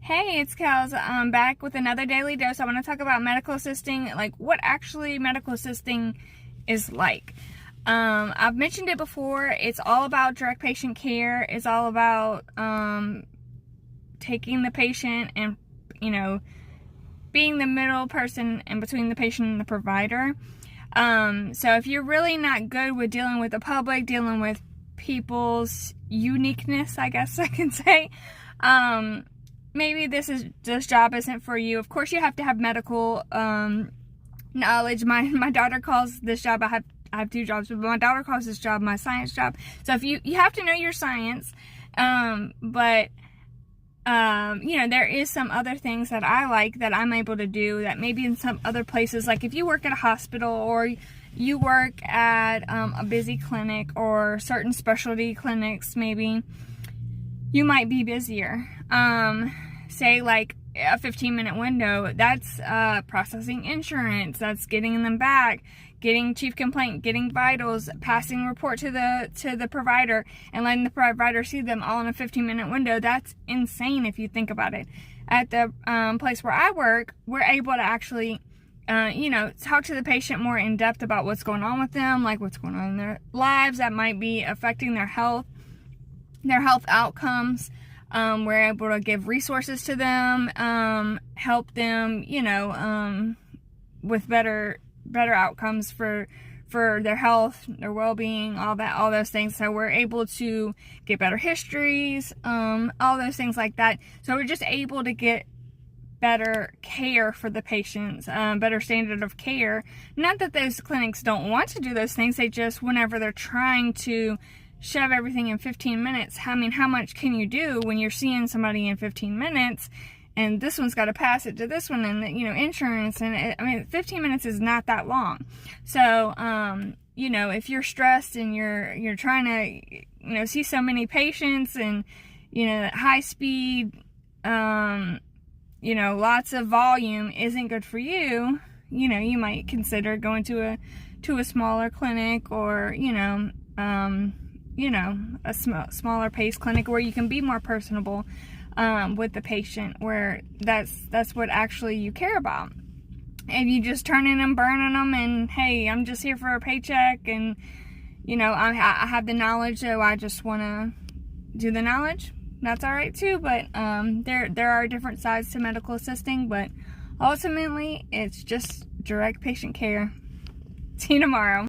Hey, it's Kels. I'm back with another daily dose. I want to talk about medical assisting, like what actually medical assisting is like. I've mentioned it before. It's all about direct patient care. It's all about taking the patient and, being the middle person in between the patient and the provider. So if you're really not good with dealing with the public, dealing with people's uniqueness, I guess I can say, maybe this job isn't for you. Of course, you have to have medical knowledge. My daughter calls this job, I have two jobs, but my daughter calls this job my science job. So if you have to know your science, but there is some other things that I like that I'm able to do that maybe in some other places, like if you work at a hospital or you work at a busy clinic or certain specialty clinics, maybe you might be busier. Say like a 15-minute window, that's processing insurance, that's getting them back, getting chief complaint, getting vitals, passing report to the provider, and letting the provider see them all in a 15-minute window. That's insane if you think about it. At the place where I work, we're able to actually talk to the patient more in depth about what's going on with them, like what's going on in their lives that might be affecting their health outcomes. We're able to give resources to them, help them, with better outcomes for their health, their well-being, all those things. So we're able to get better histories, all those things like that. So we're just able to get better care for the patients, better standard of care. Not that those clinics don't want to do those things, they just, whenever they're trying to shove everything in 15 minutes, how much can you do when you're seeing somebody in 15 minutes and this one's got to pass it to this one and, insurance, and 15 minutes is not that long. So, if you're stressed and you're trying to, see so many patients and, high speed, lots of volume isn't good for you, you might consider going to a smaller clinic or, a smaller pace clinic where you can be more personable with the patient, where that's what actually you care about. If you just turning them, burning them, and hey, I'm just here for a paycheck, and I have the knowledge, so I just want to do the knowledge, that's all right too. But there are different sides to medical assisting, but ultimately it's just direct patient care. See you tomorrow.